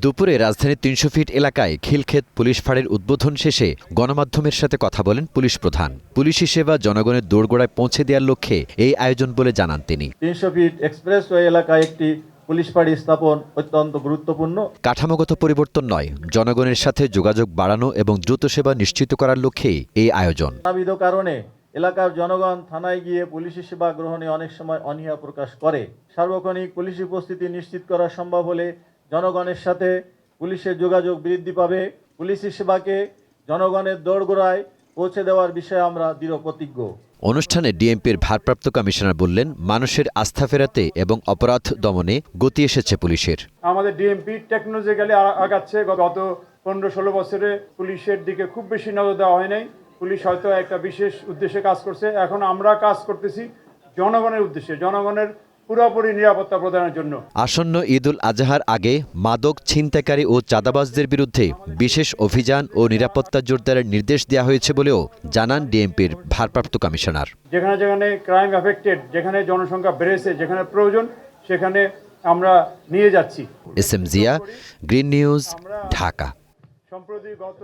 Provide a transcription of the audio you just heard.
দুপুরে রাজধানীর ৩০০ ফিট এলাকায় খিলক্ষেত পুলিশ ফাঁড়ির উদ্বোধন শেষে গণমাধ্যমের সাথে কথা বলেন পুলিশ প্রধান। পুলিশি সেবা জনগণের দোরগোড়ায় পৌঁছে দেওয়ার লক্ষ্যে এই আয়োজন বলে জানান তিনি। ৩০০ ফিট এক্সপ্রেসওয়ে এলাকায় একটি পুলিশ ফাঁড়ি স্থাপন অত্যন্ত গুরুত্বপূর্ণ। কাঠামোগত পরিবর্তন নয়, জনগণের সাথে যোগাযোগ বাড়ানো এবং দ্রুত সেবা নিশ্চিত করার লক্ষ্যেই এই আয়োজন। নানাবিধ কারণে এলাকার জনগণ থানায় গিয়ে পুলিশি সেবা গ্রহণে অনেক সময় অনীহা প্রকাশ করে। সার্বক্ষণিক পুলিশি উপস্থিতি নিশ্চিত করা সম্ভব হলে জনগণের সাথে পুলিশের যোগাযোগ বৃদ্ধি পাবে। পুলিশি সেবাকে জনগণের দোরগোড়ায় পৌঁছে দেওয়ার বিষয়ে আমরা দৃঢ় প্রতিজ্ঞ। অনুষ্ঠানে ডিএমপির ভারপ্রাপ্ত কমিশনার বললেন, মানুষের আস্থা ফেরাতে এবং অপরাধ দমনে গতি এসেছে পুলিশের। আমাদের ডিএমপি টেকনোলজিক্যালি আগাচ্ছে। গত 15-16 বছরে পুলিশের দিকে খুব বেশি নজর দেওয়া হয় নাই। পুলিশ হয়তো একটা বিশেষ উদ্দেশ্যে কাজ করছে, এখন আমরা কাজ করতেছি জনগণের উদ্দেশ্যে, জনগণের পুরোপুরি নিরাপত্তা প্রদানের জন্য। আসন্ন ঈদ উল আজহার আগে মাদক ছিনতাইকারী ও চাঁদাবাজদের বিরুদ্ধে বিশেষ অভিযান ও নিরাপত্তা জোরদারের নির্দেশ দেওয়া হয়েছে বলেও জানান ডিএমপির ভারপ্রাপ্ত কমিশনার। যেখানে যেখানে ক্রাইম অ্যাফেক্টেড, যেখানে জনসংখ্যা বেড়েছে, যেখানে প্রয়োজন সেখানে আমরা নিয়ে যাচ্ছি। SM Zia, green news, Dhaka. সম্প্রতি গত